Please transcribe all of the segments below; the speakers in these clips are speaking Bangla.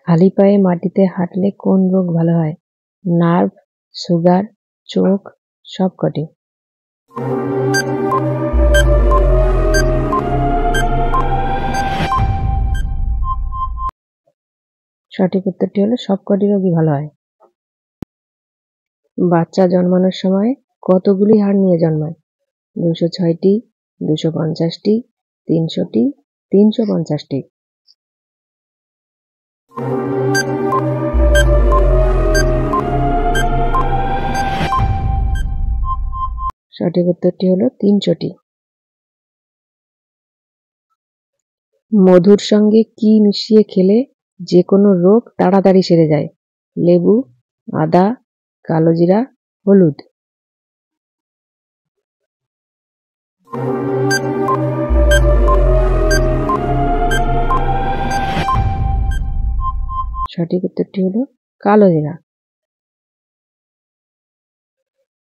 খালি পায়ে মাটিতে হাঁটলে কোন রোগ ভালো হয়? নার্ভ, সুগার, চোখ, সবকটি। সঠিক উত্তরটি হলো সবকটি রোগই ভালো হয়। বাচ্চা জন্মানোর সময় কতগুলি হাড় নিয়ে জন্মায়? 206টি, 250টি, 300টি, 350টি। সঠিক উত্তরটি হলো 300টি। মধুর সঙ্গে কি মিশিয়ে খেলে যে কোনো রোগ তাড়াতাড়ি সেরে যায়? লেবু, আদা, কালোজিরা, হলুদ। সঠিক উত্তরটি হলো কালোজিরা।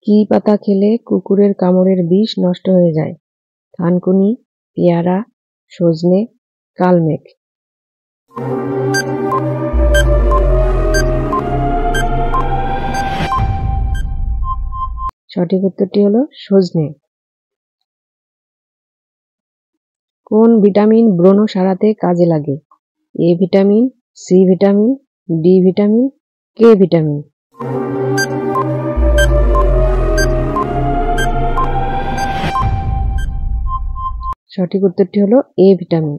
কি পাতা খেলে কুকুরের কামড়ের বিষ নষ্ট হয়ে যায়? থানকুনি, পেয়ারা, সজনে, কালমেঘ। সঠিক উত্তরটি হলো সজনে। কোন ভিটামিন ব্রণ সারাতে কাজে লাগে? A vitamin, C vitamin, D vitamin, K vitamin. সঠিক উত্তরটি হলো এ ভিটামিন।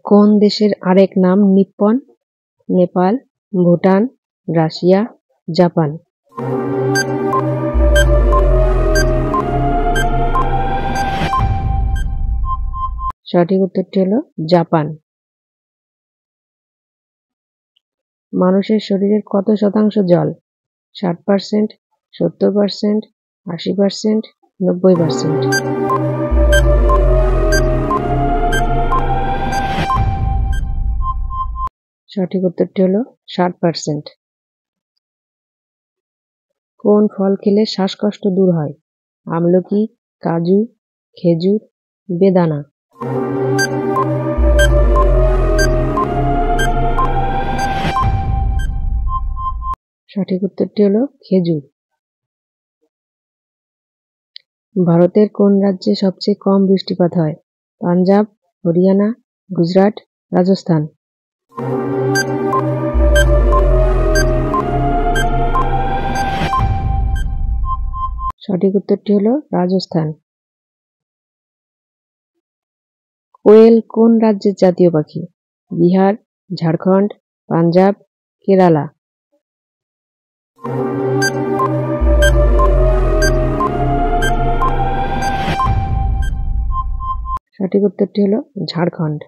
কোন দেশের আরেক নাম নিপ্পন? নেপাল, ভুটান, রাশিয়া, জাপান। সঠিক উত্তরটি হলো জাপান। মানুষের শরীরের কত শতাংশ জল? 60%, 70%, 80%, 90%। সঠিক উত্তরটি হলো 60%। কোন ফল খেলে শ্বাসকষ্ট দূর হয়? আমলকি, কাজু, খেজুর, বেদানা। সঠিক উত্তরটি হলো খেজুর। ভারতের কোন রাজ্যে সবচেয়ে কম বৃষ্টিপাত হয়? পাঞ্জাব, হরিয়ানা, গুজরাট, রাজস্থান। সঠিক উত্তরটি হলো রাজস্থান। কোয়েল কোন রাজ্যের জাতীয় পাখি? বিহার, ঝাড়খণ্ড, পাঞ্জাব, কেরালা। সঠিক উত্তরটি হলো ঝাড়খণ্ড।